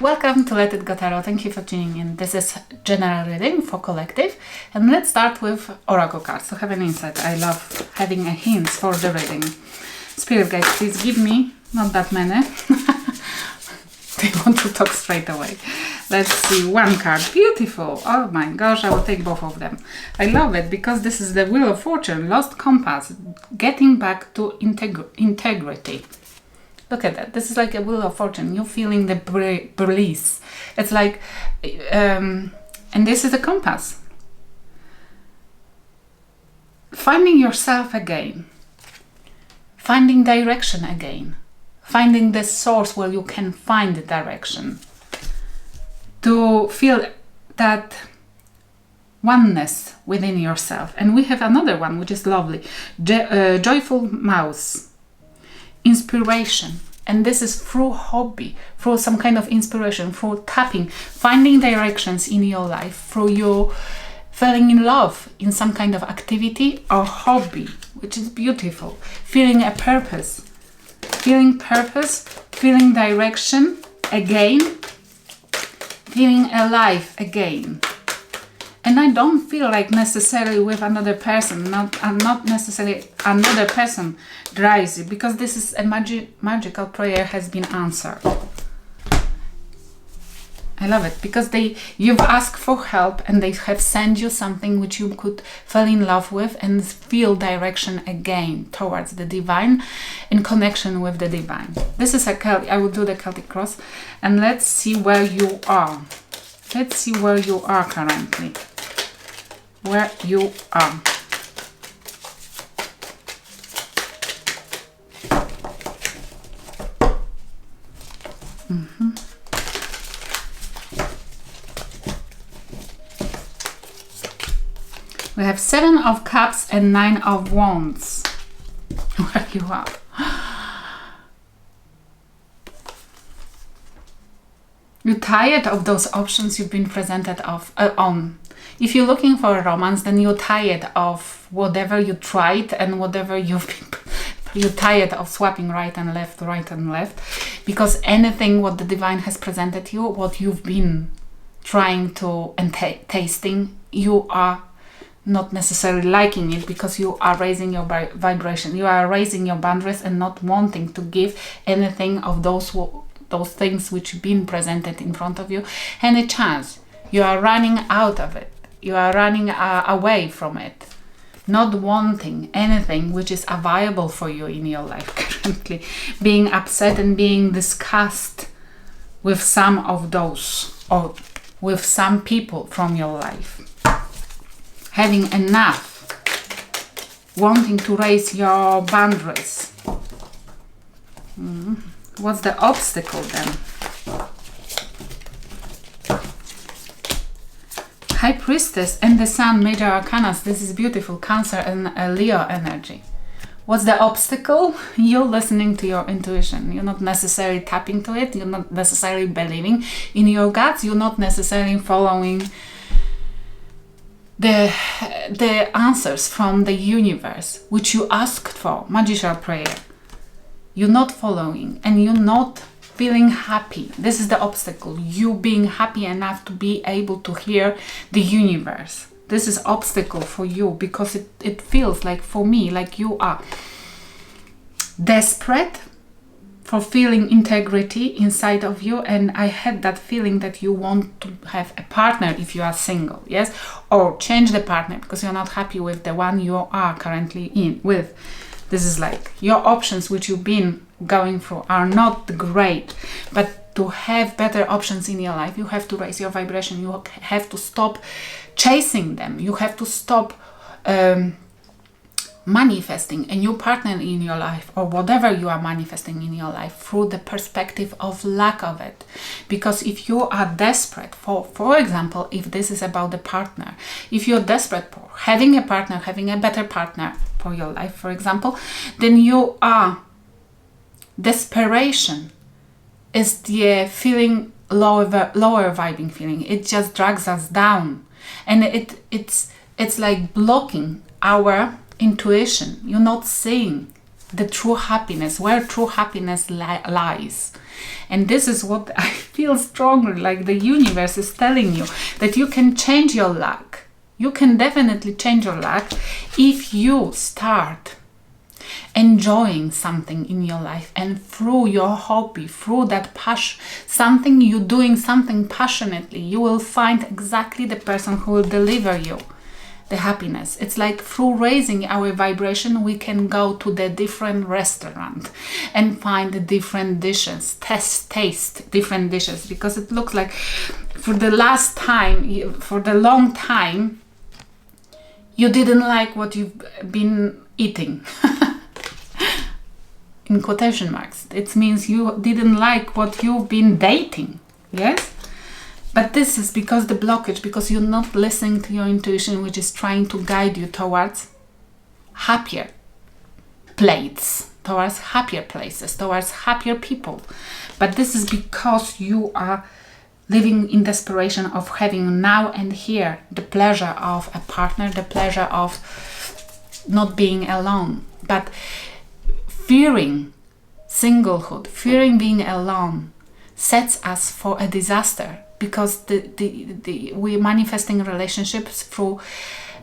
Welcome to Let It Go Tarot. Thank you for tuning in. This is general reading for collective, and let's start with oracle cards to have an insight. I love having a hint for the reading. Spirit guides, please give me, not that many. They want to talk straight away. Let's see, one card, beautiful. Oh my gosh, I will take both of them. I love it because this is the Wheel of Fortune, lost compass, getting back to integrity. Look at that. This is like a Wheel of Fortune. You're feeling the breeze. It's like, and this is a compass. Finding yourself again. Finding direction again. Finding the source where you can find the direction. To feel that oneness within yourself. And we have another one, which is lovely. Joyful mouse. Inspiration, and this is through hobby, through some kind of inspiration, through tapping, finding directions in your life, through you falling in love in some kind of activity or hobby, which is beautiful. Feeling a purpose, feeling direction again, feeling alive again. And I don't feel like necessarily with another person, not necessarily another person drives it, because this is a magical prayer has been answered. I love it because you've asked for help and they have sent you something which you could fall in love with and feel direction again towards the divine, in connection with the divine. This is a Celtic. I will do the Celtic cross, and let's see where you are. Let's see where you are currently. Where you are. We have 7 of Cups and 9 of Wands. Where you are. You're tired of those options you've been presented on. If you're looking for a romance, then you're tired of whatever you tried and whatever you're tired of swapping right and left, because anything what the divine has presented you, what you've been trying to and tasting, you are not necessarily liking it, because you are raising your vibration, you are raising your boundaries and not wanting to give anything of those things which have been presented in front of you any chance. You are running out of it. You are running away from it, not wanting anything which is available for you in your life currently, being upset and being disgusted with some of those, or with some people from your life. Having enough, wanting to raise your boundaries. What's the obstacle then? High Priestess and the Sun, Major Arcanas. This is beautiful. Cancer and Leo energy. What's the obstacle? You're listening to your intuition. You're not necessarily tapping to it. You're not necessarily believing in your guts. You're not necessarily following the answers from the universe, which you asked for. Magician prayer. You're not following, and you're not feeling happy. This is the obstacle. You being happy enough to be able to hear the universe. This is obstacle for you, because it feels like, for me, like you are desperate for feeling integrity inside of you. And I had that feeling that you want to have a partner if you are single, yes? Or change the partner because you're not happy with the one you are currently with. This is like your options which you've been going through are not great, but to have better options in your life, you have to raise your vibration. You have to stop chasing them. You have to stop manifesting a new partner in your life, or whatever you are manifesting in your life, through the perspective of lack of it. Because if you are desperate for example, if this is about the partner, if you're desperate for having a partner, having a better partner for your life, for example, then you are desperation is the feeling, lower vibing feeling. It just drags us down, and it's like blocking our intuition. You're not seeing the true happiness, where true happiness lies. And this is what I feel strongly, like the universe is telling you, that you can change your luck. You can definitely change your luck if you start enjoying something in your life, and through your hobby, through that passion, something you're doing, something passionately, you will find exactly the person who will deliver you the happiness. It's like through raising our vibration, we can go to the different restaurant and find the different dishes, taste different dishes, because it looks like for the long time, you didn't like what you've been eating. In quotation marks. It means you didn't like what you've been dating. Yes? But this is because the blockage, because you're not listening to your intuition, which is trying to guide you towards happier places, towards happier places, towards happier people. But this is because you are living in desperation of having now and here the pleasure of a partner, the pleasure of not being alone. But fearing singlehood, fearing being alone, sets us for a disaster, because we're manifesting relationships through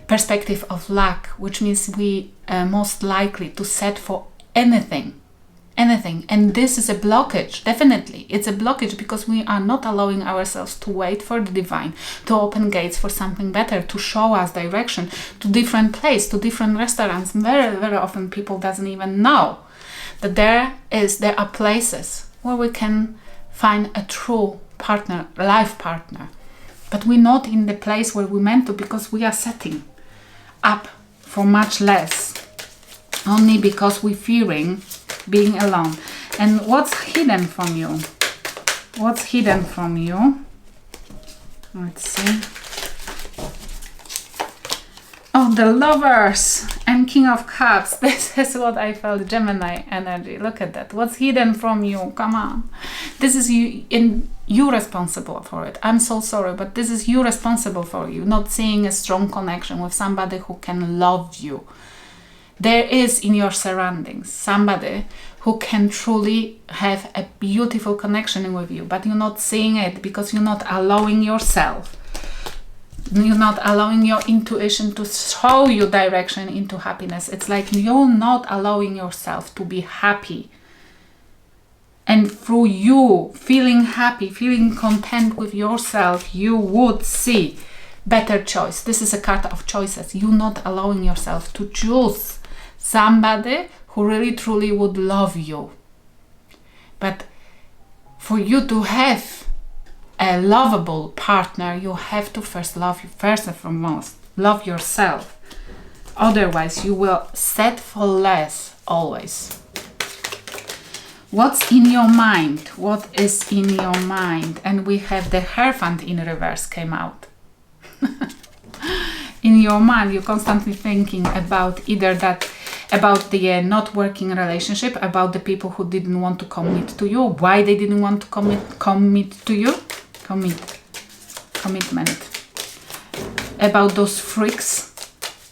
perspective of lack, which means we are most likely to set for anything. And this is a blockage. Definitely it's a blockage, because we are not allowing ourselves to wait for the divine to open gates for something better, to show us direction to different place, to different restaurants. Very, very often people doesn't even know that there are places where we can find a true partner, life partner. But we're not in the place where we're meant to, because we are setting up for much less, only because we're fearing being alone. And what's hidden from you? What's hidden from you? Let's see. Oh, the Lovers and King of Cups. This is what I felt, Gemini energy. Look at that. What's hidden from you? Come on. This is you, and you responsible for it. I'm so sorry, but this is you responsible for you not seeing a strong connection with somebody who can love you. There is in your surroundings somebody who can truly have a beautiful connection with you, but you're not seeing it because you're not allowing yourself. You're not allowing your intuition to show you direction into happiness. It's like you're not allowing yourself to be happy. And through you feeling happy, feeling content with yourself, you would see better choice. This is a card of choices. You're not allowing yourself to choose somebody who really truly would love you. But for you to have a lovable partner, you have to first love you, first and foremost. Love yourself. Otherwise, you will set for less always. What's in your mind? What is in your mind? And we have the Hierophant in reverse came out. In your mind, you're constantly thinking about either that, about the not working relationship, about the people who didn't want to commit to you, why they didn't want to commit to you. Commitment. About those freaks,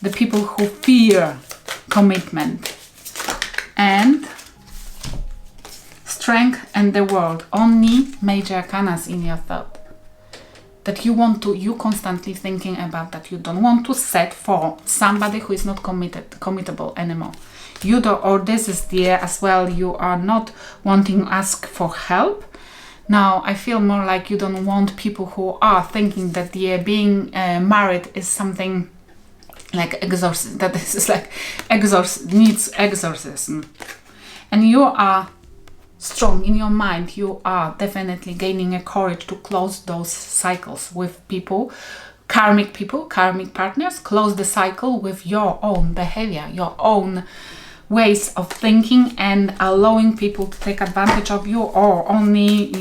the people who fear commitment. And Strength and the World. Only major arcanas in your thought. That you constantly thinking about that you don't want to set for somebody who is not committable anymore. You don't, or this is the as well, you are not wanting to ask for help. Now, I feel more like you don't want people who are thinking that being married is something like exorcism, that this is like needs exorcism. And you are strong in your mind. You are definitely gaining a courage to close those cycles with people, karmic partners. Close the cycle with your own behavior, your own ways of thinking, and allowing people to take advantage of you, or only,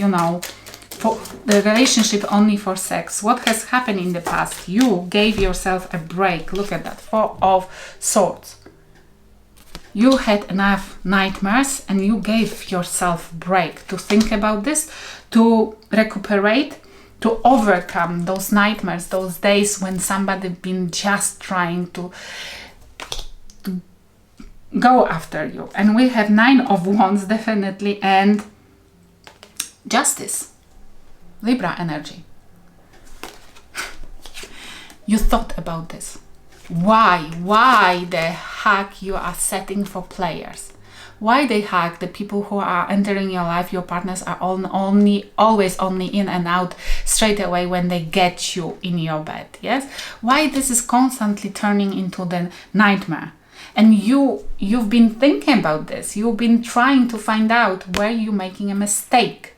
for the relationship only for sex. What has happened in the past? You gave yourself a break. Look at that, 4 of Swords. You had enough nightmares and you gave yourself a break to think about this, to recuperate, to overcome those nightmares, those days when somebody been just trying to go after you. And we have 9 of Wands definitely, and Justice, Libra energy. You thought about this. Why the heck you are setting for players? Why the heck the people who are entering your life, your partners, are always only in and out straight away when they get you in your bed? Yes. Why this is constantly turning into the nightmare? And you've been thinking about this. You've been trying to find out where you're making a mistake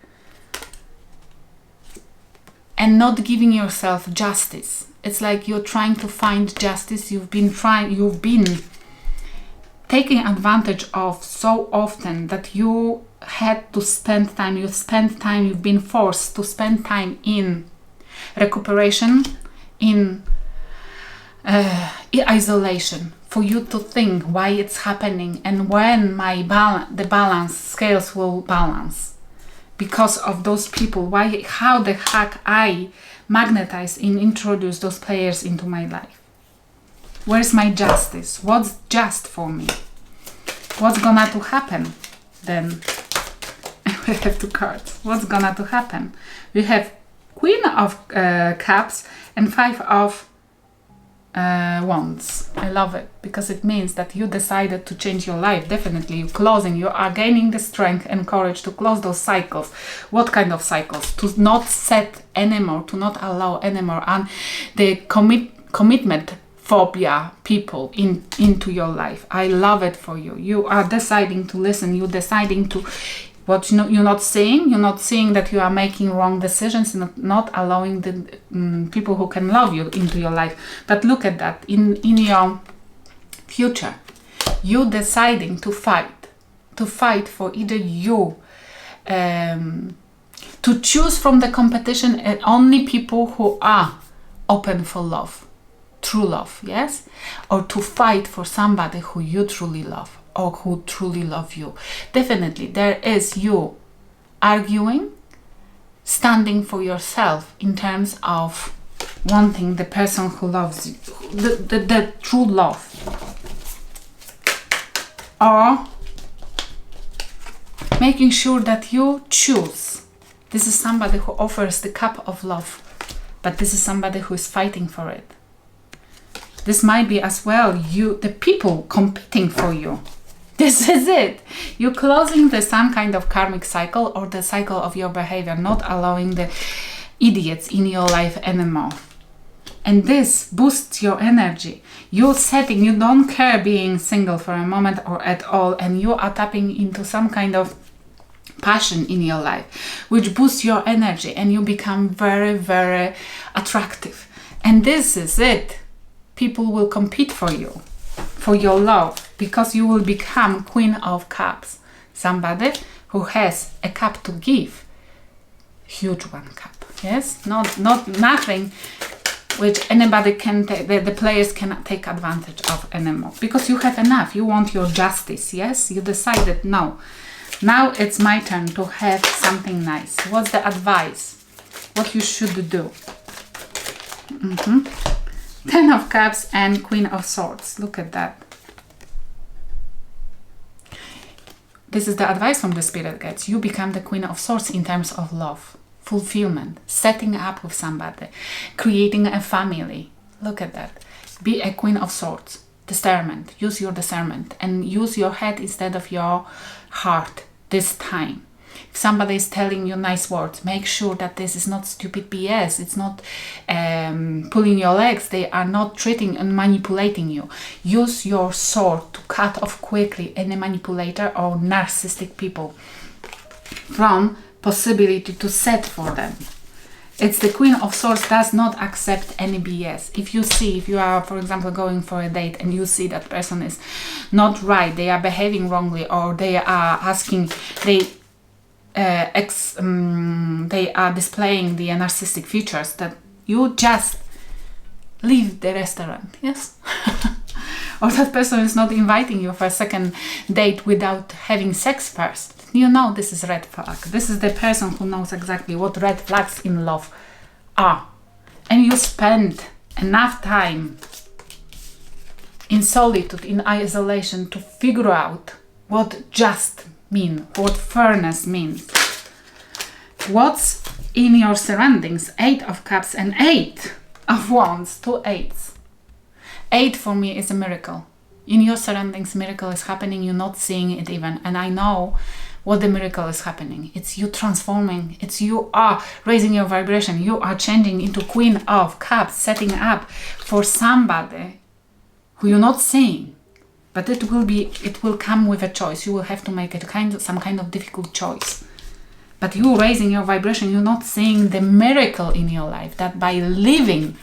and not giving yourself justice. It's like you're trying to find justice. You've been taking advantage of so often that you had to spend time. You've been forced to spend time in recuperation, in isolation, for you to think why it's happening and when the balance scales will balance. Because of those people, how the heck I magnetize and introduce those players into my life? Where's my justice? What's just for me? What's gonna to happen then? We have 2 cards. What's gonna to happen? We have Queen of Cups and 5 of Wands. I love it because it means that you decided to change your life. Definitely you are gaining the strength and courage to close those cycles. What kind of cycles? To not set anymore, to not allow anymore and the commitment phobia people into your life. I love it for you. You are deciding to listen. You're deciding to you're not seeing that you are making wrong decisions and not allowing the people who can love you into your life. But look at that, in your future, you deciding to fight for either you, to choose from the competition and only people who are open for love, true love, yes, or to fight for somebody who you truly love, or who truly love you. Definitely there is you arguing, standing for yourself in terms of wanting the person who loves you, the true love, or making sure that you choose. This is somebody who offers the cup of love, but this is somebody who is fighting for it. This might be as well the people competing for you. This is it. You're closing some kind of karmic cycle or the cycle of your behavior, not allowing the idiots in your life anymore. And this boosts your energy. You don't care being single for a moment or at all, and you are tapping into some kind of passion in your life, which boosts your energy and you become very, very attractive. And this is it. People will compete for you, for your love, because you will become Queen of Cups. Somebody who has a cup to give. Huge one cup. Yes? Not nothing which anybody can take, the players cannot take advantage of anymore. Because you have enough. You want your justice. Yes? You decided no. Now it's my turn to have something nice. What's the advice? What you should do? 10 of Cups and Queen of Swords. Look at that. This is the advice from the Spirit Guides. You become the Queen of Swords in terms of love, fulfillment, setting up with somebody, creating a family. Look at that. Be a Queen of Swords. Discernment. Use your discernment and use your head instead of your heart this time. If somebody is telling you nice words, make sure that this is not stupid BS. It's not pulling your legs. They are not treating and manipulating you. Use your sword to cut off quickly any manipulator or narcissistic people from possibility to set for them. It's the Queen of Swords does not accept any BS. If you are, for example, going for a date and you see that person is not right, they are behaving wrongly, or they are they are displaying the narcissistic features, that you just leave the restaurant, yes? Or that person is not inviting you for a second date without having sex first. You know this is red flag. This is the person who knows exactly what red flags in love are. And you spend enough time in solitude, in isolation, to figure out what just means, what fairness means. What's in your surroundings? 8 of Cups and 8 of Wands, 2 8s. 8 for me is a miracle. In your surroundings, miracle is happening, you're not seeing it even. And I know what the miracle is happening. It's you transforming. It's you are raising your vibration. You are changing into Queen of Cups, setting up for somebody who you're not seeing. But it will come with a choice. You will have to make some kind of difficult choice. But you raising your vibration, you're not seeing the miracle in your life that by living,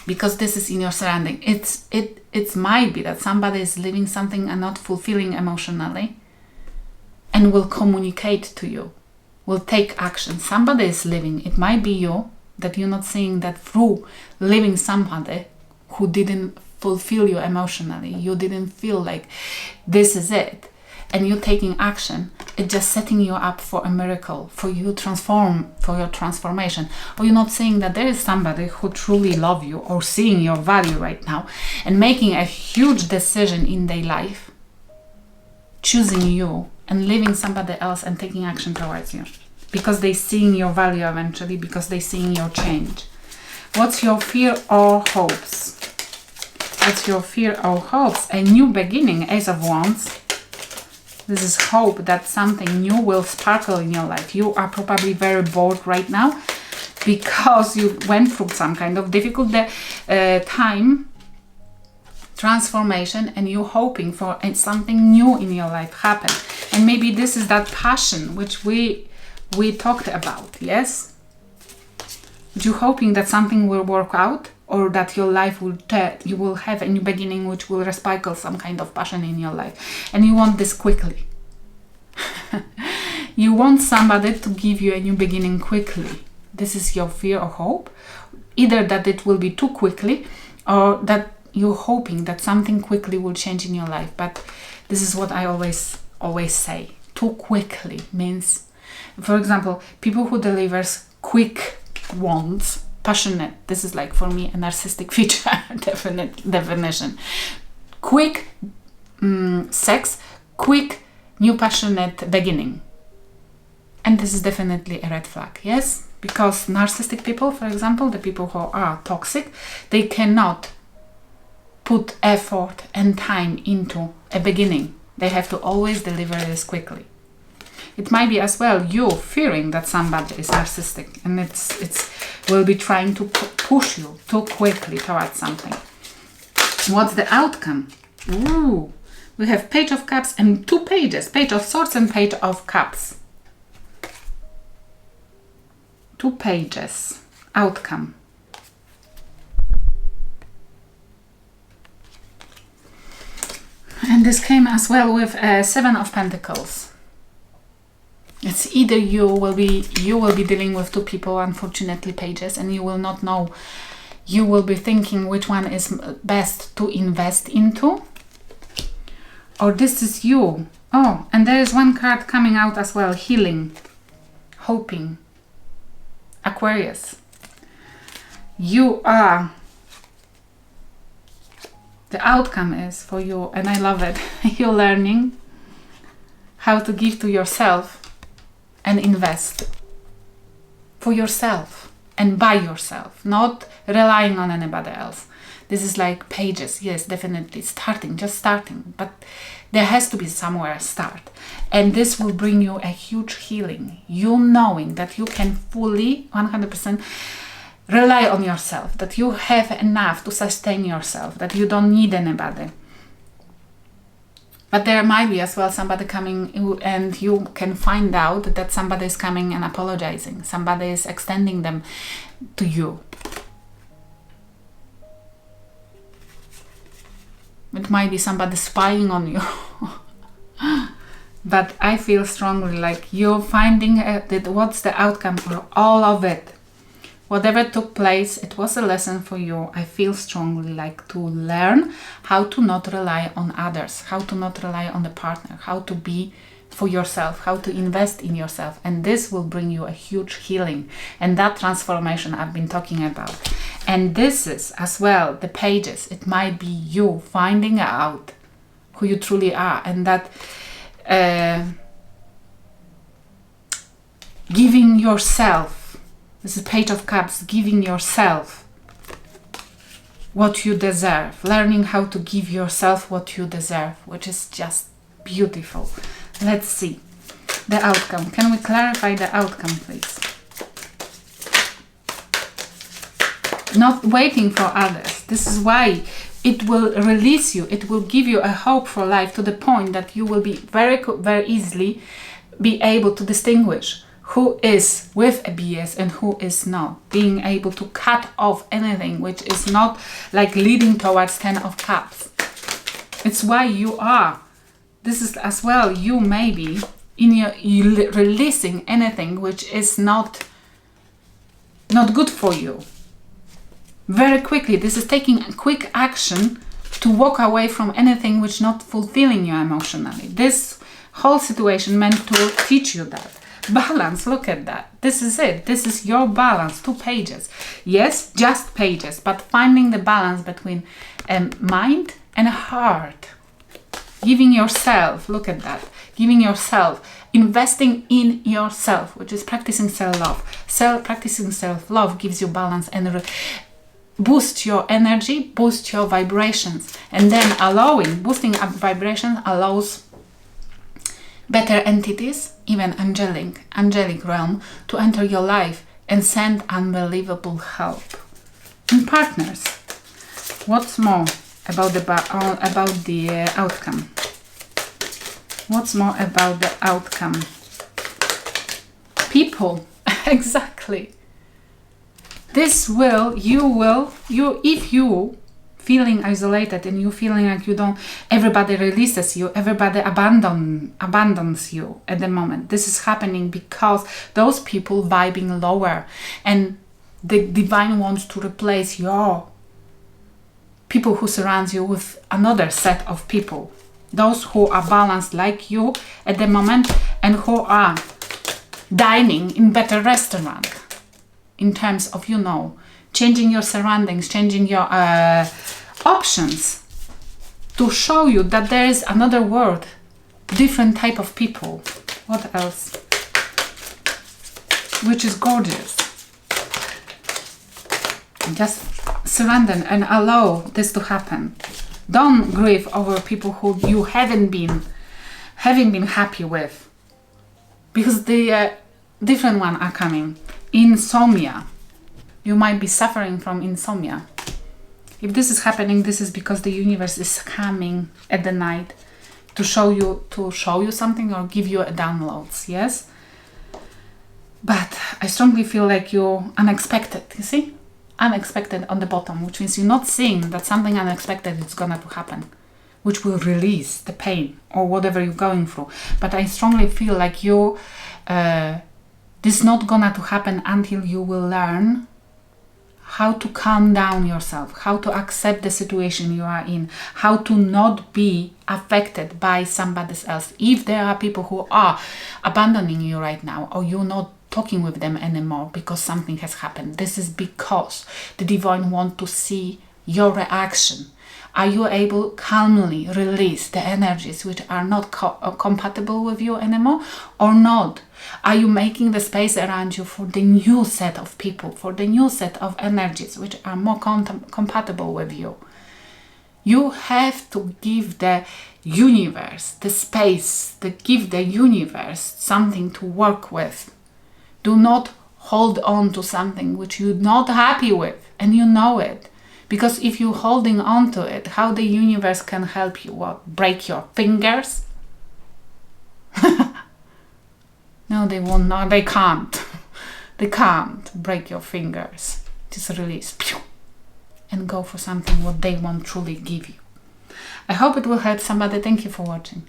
because this is in your surrounding, it might be that somebody is living something and not fulfilling emotionally and will communicate to you, will take action. Somebody is living, it might be you, that you're not seeing that through living somebody who didn't fulfill you emotionally, you didn't feel like this is it, and you taking action, it's just setting you up for a miracle, for you transform, for your transformation. Or you're not seeing that there is somebody who truly love you or seeing your value right now and making a huge decision in their life, choosing you and leaving somebody else and taking action towards you because they seeing your value eventually, because they seeing your change. What's your fear or hopes? What's your fear or hopes? A new beginning, Ace of Wands. This is hope that something new will sparkle in your life. You are probably very bored right now because you went through some kind of difficult time, transformation, and you're hoping for something new in your life happen. And maybe this is that passion which we talked about, yes? You're hoping that something will work out, or that your life will you will have a new beginning which will resparkle some kind of passion in your life. And you want this quickly. You want somebody to give you a new beginning quickly. This is your fear or hope. Either that it will be too quickly, or that you're hoping that something quickly will change in your life. But this is what I always say. Too quickly means, for example, people who delivers quick wants, passionate. This is like for me a narcissistic feature definition. Quick sex, quick new passionate beginning. And this is definitely a red flag, yes? Because narcissistic people, for example, the people who are toxic, they cannot put effort and time into a beginning. They have to always deliver this quickly. It might be as well you fearing that somebody is narcissistic and it's will be trying to push you too quickly towards something. What's the outcome? Ooh, we have Page of Cups and 2 pages, Page of Swords and Page of Cups. 2 pages, outcome. And this came as well with 7 of Pentacles. It's either you will be dealing with 2 people, unfortunately, pages, and you will not know. You will be thinking which one is best to invest into, or this is you. Oh, and there is 1 card coming out as well, healing, hoping, Aquarius. You are, the outcome is for you, and I love it. You're learning how to give to yourself and invest for yourself and by yourself, not relying on anybody else. This is like pages, yes, definitely just starting, but there has to be somewhere start. And this will bring you a huge healing. You knowing that you can fully, 100% rely on yourself, that you have enough to sustain yourself, that you don't need anybody. But there might be as well somebody coming, and you can find out that somebody is coming and apologizing. Somebody is extending them to you. It might be somebody spying on you. But I feel strongly like you're finding that what's the outcome for all of it. Whatever took place, it was a lesson for you. I feel strongly like to learn how to not rely on others, how to not rely on the partner, how to be for yourself, how to invest in yourself, and this will bring you a huge healing and that transformation I've been talking about. And this is as well the pages. It might be you finding out who you truly are, and that giving yourself, this is Page of Cups, giving yourself what you deserve, learning how to give yourself what you deserve, which is just beautiful. Let's see the outcome. Can we clarify the outcome, please? Not waiting for others. This is why it will release you. It will give you a hope for life, to the point that you will be very easily be able to distinguish who is with a BS and who is not. Being able to cut off anything which is not like leading towards 10 of Cups. It's why you are. This is as well, you maybe in you releasing anything which is not good for you. Very quickly, this is taking a quick action to walk away from anything which not fulfilling you emotionally. This whole situation meant to teach you that. Balance, look at that. This is it. This is your balance. 2 pages. Yes, just pages, but finding the balance between mind and heart. Giving yourself, look at that. Giving yourself, investing in yourself, which is practicing self-love. Practicing self-love gives you balance and boost your energy, boost your vibrations. And then boosting up vibrations allows better entities, even angelic realm, to enter your life and send unbelievable help. And partners, what's more about the outcome? What's more about the outcome? People, exactly. This will, if you feeling isolated and you feeling like everybody releases you, everybody abandons you at the moment. This is happening because those people vibing lower, and the divine wants to replace your people who surround you with another set of people. Those who are balanced like you at the moment and who are dining in better restaurant. In terms of, changing your surroundings, changing your options to show you that there is another world, different type of people. What else? Which is gorgeous. Just surrender and allow this to happen. Don't grieve over people who you haven't been happy with, because the different one are coming. Insomnia. You might be suffering from insomnia. If this is happening, this is because the universe is coming at the night to show you something or give you a downloads. Yes, but I strongly feel like you're unexpected. You see, unexpected on the bottom, which means you're not seeing that something unexpected is gonna to happen, which will release the pain or whatever you're going through. But I strongly feel like you. This is not gonna to happen until you will learn how to calm down yourself, how to accept the situation you are in, how to not be affected by somebody else. If there are people who are abandoning you right now, or you're not talking with them anymore because something has happened, this is because the divine want to see your reaction. Are you able calmly release the energies which are not compatible with you anymore, or not? Are you making the space around you for the new set of people, for the new set of energies which are more compatible with you? You have to give the universe the space, give the universe something to work with. Do not hold on to something which you're not happy with, and you know it. Because if you're holding on to it, how the universe can help you? What, break your fingers? No, they won't. No, they can't. They can't break your fingers. Just release. And go for something what they won't truly give you. I hope it will help somebody. Thank you for watching.